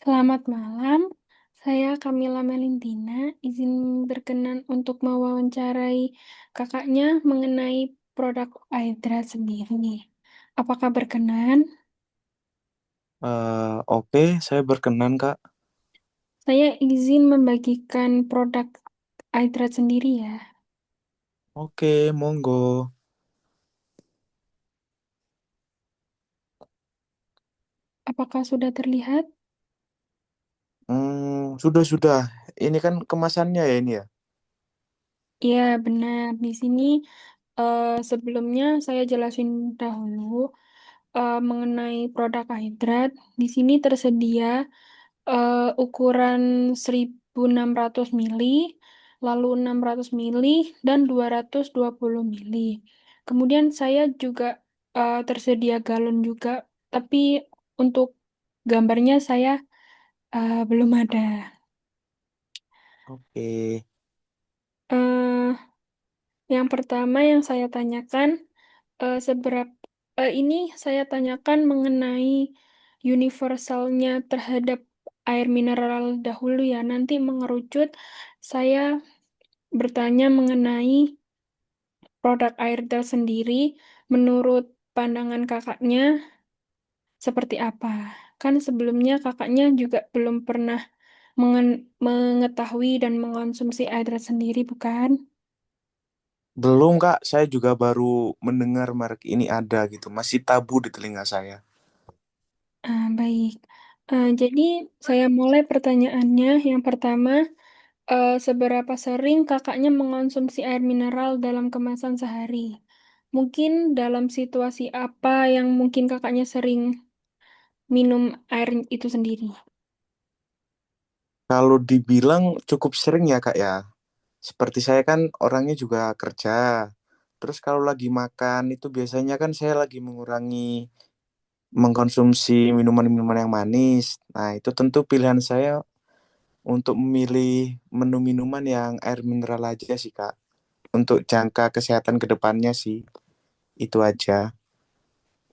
Selamat malam, saya Kamila Melintina, izin berkenan untuk mewawancarai kakaknya mengenai produk Aidra sendiri. Apakah berkenan? Oke, saya berkenan, Kak. Saya izin membagikan produk Aidra sendiri ya. Oke, monggo. Apakah sudah terlihat? Sudah. Ini kan kemasannya ya ini ya. Ya, benar. Di sini sebelumnya saya jelasin dahulu mengenai produk Hydrat. Di sini tersedia ukuran 1600 mili, lalu 600 mili, dan 220 mili. Kemudian saya juga tersedia galon juga, tapi untuk gambarnya saya belum ada. Oke. Eh, yang pertama yang saya tanyakan, seberapa ini saya tanyakan mengenai universalnya terhadap air mineral dahulu ya. Nanti mengerucut saya bertanya mengenai produk air sendiri menurut pandangan kakaknya seperti apa. Kan sebelumnya kakaknya juga belum pernah mengetahui dan mengonsumsi air sendiri, bukan? Belum, Kak. Saya juga baru mendengar merek ini ada gitu. Masih tabu di telinga saya. Baik. Jadi saya mulai pertanyaannya. Yang pertama, seberapa sering kakaknya mengonsumsi air mineral dalam kemasan sehari? Mungkin dalam situasi apa yang mungkin kakaknya sering minum air itu sendiri? Kalau dibilang cukup sering ya, Kak ya. Seperti saya kan orangnya juga kerja. Terus kalau lagi makan itu biasanya kan saya lagi mengurangi mengkonsumsi minuman-minuman yang manis. Nah, itu tentu pilihan saya untuk memilih menu minuman yang air mineral aja sih, Kak. Untuk jangka kesehatan ke depannya sih, itu aja.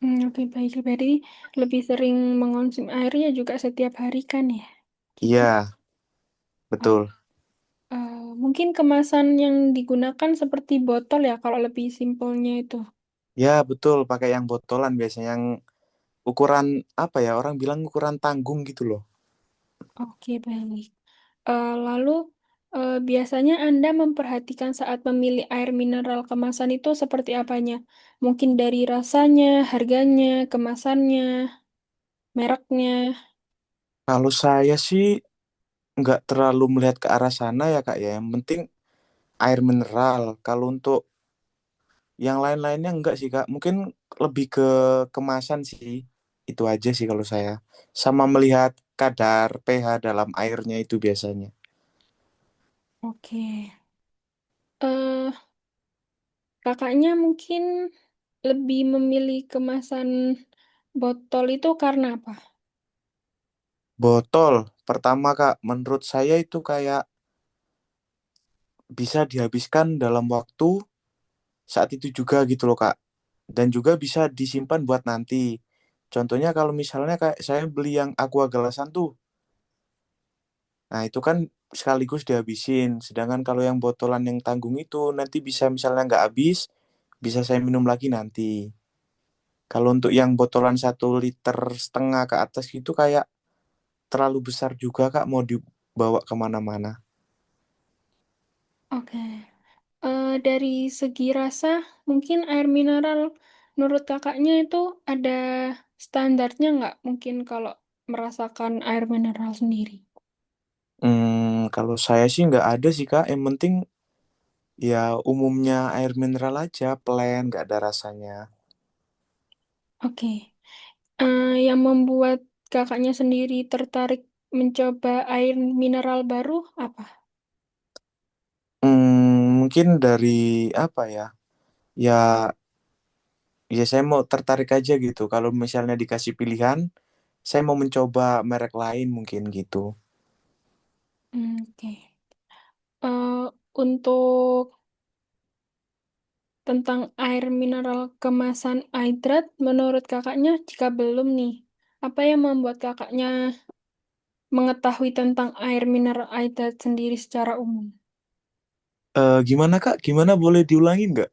Oke, baik. Berarti lebih sering mengonsumsi airnya juga setiap hari kan ya? Gitu. Iya, Oh, betul. mungkin kemasan yang digunakan seperti botol ya, kalau lebih simpelnya itu. Ya, betul. Pakai yang botolan biasanya yang ukuran apa ya? Orang bilang ukuran tanggung gitu loh. Oke, baik. Lalu, biasanya Anda memperhatikan saat memilih air mineral kemasan itu seperti apanya? Mungkin dari rasanya, harganya, kemasannya, mereknya. Kalau saya sih nggak terlalu melihat ke arah sana ya, Kak ya. Yang penting air mineral. Kalau untuk yang lain-lainnya enggak sih, Kak. Mungkin lebih ke kemasan sih. Itu aja sih kalau saya. Sama melihat kadar pH dalam airnya itu biasanya. Oke. eh Kakaknya mungkin lebih memilih kemasan botol itu karena apa? Botol, pertama Kak, menurut saya itu kayak bisa dihabiskan dalam waktu saat itu juga gitu loh Kak. Dan juga bisa disimpan buat nanti. Contohnya kalau misalnya kayak saya beli yang aqua gelasan tuh, nah itu kan sekaligus dihabisin. Sedangkan kalau yang botolan yang tanggung itu nanti bisa misalnya nggak habis, bisa saya minum lagi nanti. Kalau untuk yang botolan 1,5 liter ke atas gitu kayak terlalu besar juga Kak mau dibawa kemana-mana. Oke. Dari segi rasa, mungkin air mineral menurut kakaknya itu ada standarnya nggak? Mungkin kalau merasakan air mineral sendiri. Kalau saya sih nggak ada sih Kak. Yang penting ya umumnya air mineral aja, plain, nggak ada rasanya. Oke. Yang membuat kakaknya sendiri tertarik mencoba air mineral baru apa? Mungkin dari apa ya? Ya, ya saya mau tertarik aja gitu. Kalau misalnya dikasih pilihan, saya mau mencoba merek lain mungkin gitu. Oke. Untuk tentang air mineral kemasan Aidrat, menurut kakaknya jika belum nih, apa yang membuat kakaknya mengetahui tentang air mineral hidrat sendiri secara umum? Gimana Kak? Gimana boleh diulangin nggak?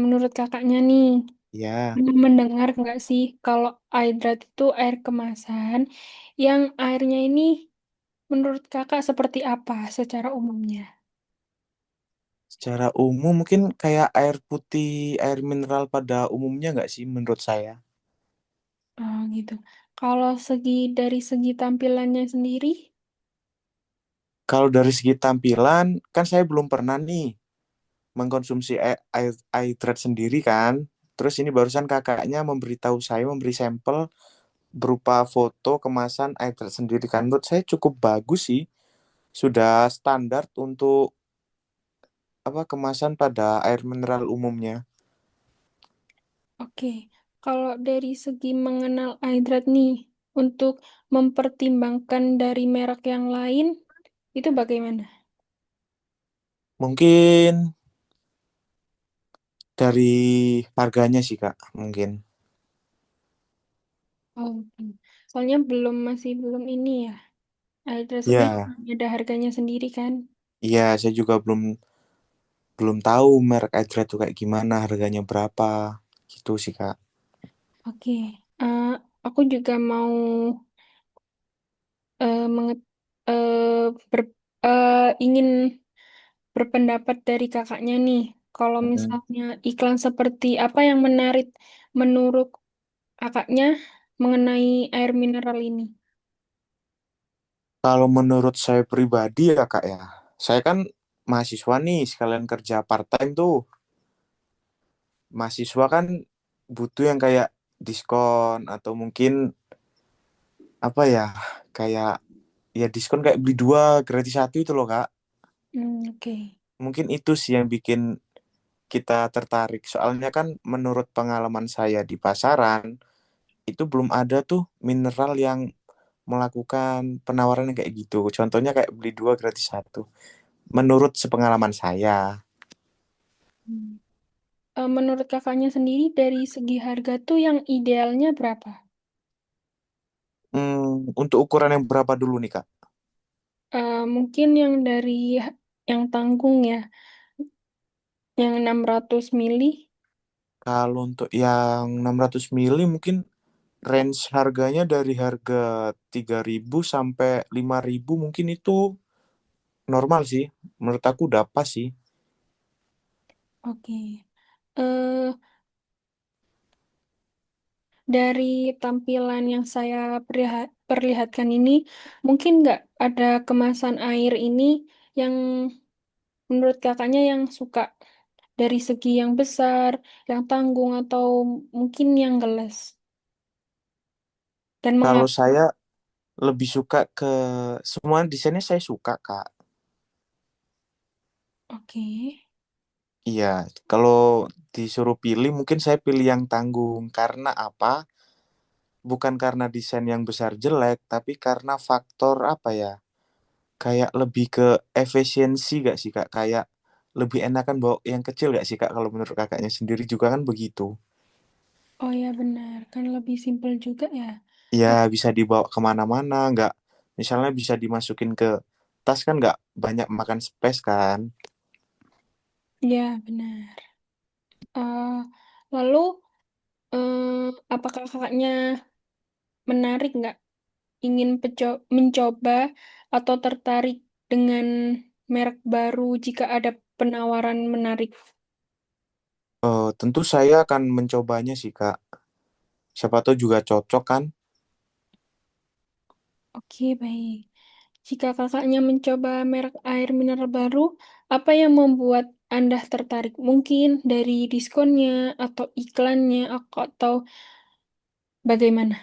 Menurut kakaknya nih, Ya, pernah mendengar nggak sih kalau hidrat itu air kemasan yang airnya ini menurut kakak seperti apa secara umumnya? secara umum mungkin kayak air putih, air mineral pada umumnya nggak sih menurut saya. Oh, gitu. Kalau dari segi tampilannya sendiri, Kalau dari segi tampilan, kan saya belum pernah nih mengkonsumsi air trade sendiri kan. Terus ini barusan kakaknya memberitahu saya, memberi sampel berupa foto kemasan air trade sendiri kan. Menurut saya cukup bagus sih. Sudah standar untuk apa kemasan pada air mineral umumnya. oke. Kalau dari segi mengenal hidrat nih, untuk mempertimbangkan dari merek yang lain, itu bagaimana? Mungkin dari harganya sih Kak, mungkin. Oh, oke. Soalnya masih belum ini ya. Hidrat sebenarnya Ya, ada harganya sendiri kan? iya saya juga belum belum tahu merek Edred tuh kayak gimana, harganya berapa, gitu sih Kak. Oke. Eh, aku juga mau eh, menget- eh, ber- ingin berpendapat dari kakaknya nih. Kalau Mm. misalnya iklan seperti apa yang menarik menurut kakaknya mengenai air mineral ini? Kalau menurut saya pribadi ya Kak ya, saya kan mahasiswa nih, sekalian kerja part-time tuh. Mahasiswa kan butuh yang kayak diskon atau mungkin apa ya, kayak ya diskon kayak beli dua gratis satu itu loh Kak. Oke. Mungkin itu sih yang bikin kita tertarik. Soalnya kan menurut pengalaman saya di pasaran, itu belum ada tuh mineral yang melakukan penawaran yang kayak gitu. Contohnya kayak beli dua gratis satu. Menurut sepengalaman saya, Hmm. Menurut kakaknya sendiri dari segi harga tuh yang idealnya berapa? untuk ukuran yang berapa dulu nih Kak? Mungkin yang dari yang tanggung ya, yang 600 mili. Kalau untuk yang 600 mili mungkin range harganya dari harga 3.000 sampai 5.000 mungkin itu normal sih. Menurut aku udah pas sih. Oke. Eh, dari tampilan yang saya perlihatkan ini, mungkin nggak ada kemasan air ini yang menurut kakaknya yang suka dari segi yang besar, yang tanggung, atau mungkin yang gelas. Dan Kalau mengapa? saya lebih suka ke semua desainnya saya suka Kak. Oke. Iya, kalau disuruh pilih mungkin saya pilih yang tanggung. Karena apa? Bukan karena desain yang besar jelek, tapi karena faktor apa ya? Kayak lebih ke efisiensi gak sih Kak? Kayak lebih enakan bawa yang kecil gak sih Kak? Kalau menurut kakaknya sendiri juga kan begitu. Oh ya benar, kan lebih simpel juga ya. Ya Oh, bisa dibawa kemana-mana, nggak misalnya bisa dimasukin ke tas kan nggak banyak makan space kan. ya benar. Eh, lalu, apakah kakaknya menarik nggak ingin mencoba atau tertarik dengan merek baru jika ada penawaran menarik? Tentu saya akan mencobanya sih Kak. Siapa tahu juga cocok kan. Oke, baik. Jika kakaknya mencoba merek air mineral baru, apa yang membuat Anda tertarik? Mungkin dari diskonnya atau iklannya atau bagaimana?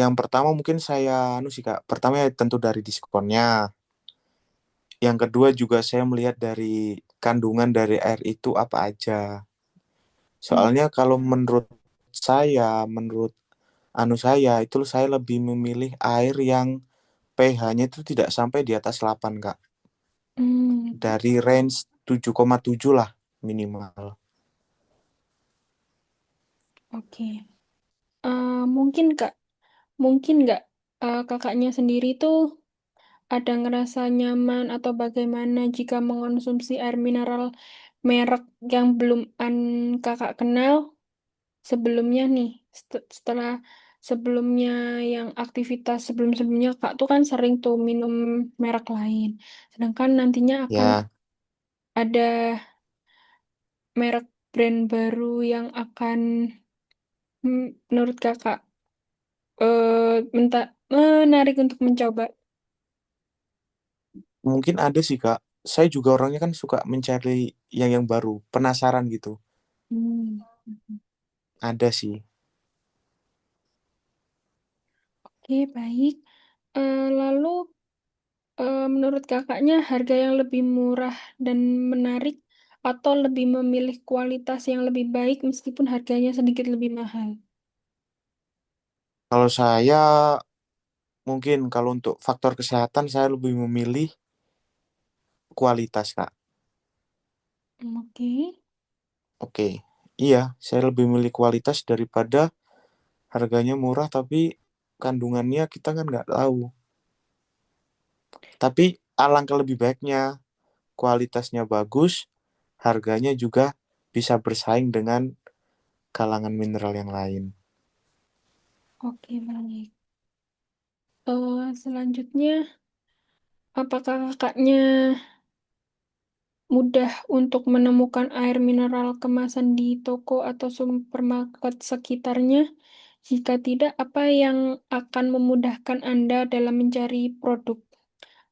Yang pertama mungkin saya anu sih Kak. Pertama ya tentu dari diskonnya. Yang kedua juga saya melihat dari kandungan dari air itu apa aja. Hmm, Soalnya kalau menurut saya, menurut anu saya itu saya lebih memilih air yang pH-nya itu tidak sampai di atas 8 Kak. hmm, Dari range 7,7 lah minimal. oke. Mungkin Kak. mungkin nggak kakaknya sendiri tuh ada ngerasa nyaman atau bagaimana jika mengonsumsi air mineral merek yang belum kakak kenal sebelumnya nih, setelah sebelumnya yang aktivitas sebelum-sebelumnya kak tuh kan sering tuh minum merek lain. Sedangkan nantinya akan Ya, ada merek brand baru yang akan menurut kakak menarik untuk mencoba. mungkin ada sih Kak. Saya juga orangnya kan suka mencari yang baru, penasaran gitu. Hmm. Ada sih. Oke, baik. Lalu menurut kakaknya harga yang lebih murah dan menarik atau lebih memilih kualitas yang lebih baik meskipun harganya sedikit lebih mahal? Kalau saya mungkin kalau untuk faktor kesehatan saya lebih memilih kualitas Kak. Oke, Oke, iya, saya lebih memilih kualitas daripada harganya murah tapi kandungannya kita kan nggak tahu. Tapi alangkah lebih baiknya kualitasnya bagus, harganya juga bisa bersaing dengan kalangan mineral yang lain. oke, baik. Selanjutnya, apakah kakaknya mudah untuk menemukan air mineral kemasan di toko atau supermarket sekitarnya? Jika tidak, apa yang akan memudahkan Anda dalam mencari produk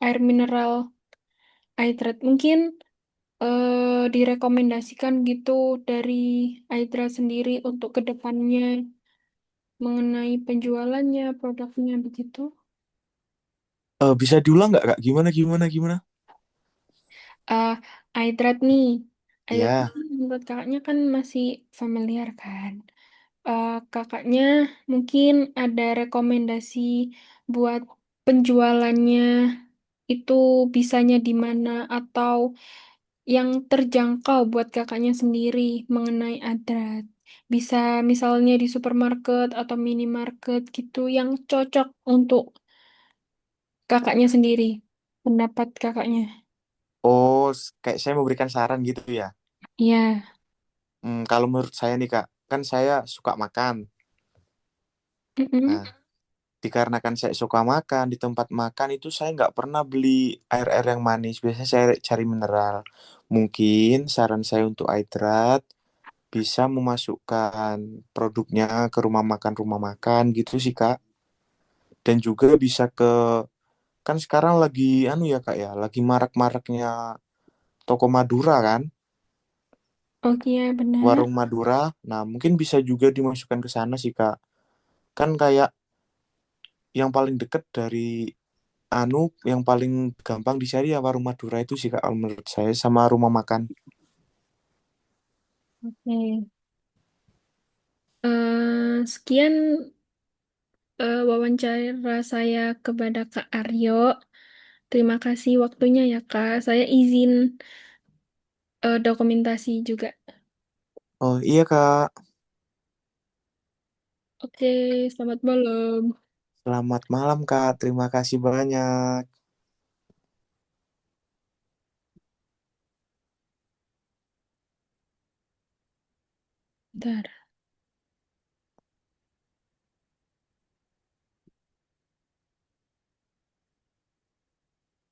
air mineral Hydrate? Mungkin direkomendasikan gitu dari Aidra sendiri untuk kedepannya mengenai penjualannya, produknya begitu. Bisa diulang nggak Kak? Gimana, gimana, gimana? Uh, Hydrate nih, Hydrate Ya, ini menurut kakaknya kan masih familiar kan? Kakaknya mungkin ada rekomendasi buat penjualannya itu bisanya di mana atau yang terjangkau buat kakaknya sendiri mengenai adrat. Bisa misalnya di supermarket atau minimarket gitu yang cocok untuk kakaknya sendiri. Pendapat kakaknya. oh, kayak saya memberikan saran gitu ya. Iya. Kalau menurut saya nih Kak, kan saya suka makan. Mm-mm. Nah, dikarenakan saya suka makan, di tempat makan itu saya nggak pernah beli air-air yang manis. Biasanya saya cari mineral. Mungkin saran saya untuk Aidrat bisa memasukkan produknya ke rumah makan gitu sih Kak. Dan juga bisa ke, kan sekarang lagi anu ya Kak ya, lagi marak-maraknya toko Madura kan, Oke, ya benar. warung Madura. Nah, mungkin bisa juga dimasukkan ke sana sih Kak. Kan kayak yang paling deket dari anu, yang paling gampang dicari ya warung Madura itu sih Kak, kalau menurut saya, sama rumah makan. Oke. Sekian wawancara saya kepada Kak Aryo. Terima kasih waktunya ya Kak. Saya izin dokumentasi juga. Oh iya Kak, Oke, selamat malam. selamat malam Kak, terima kasih banyak. Bentar.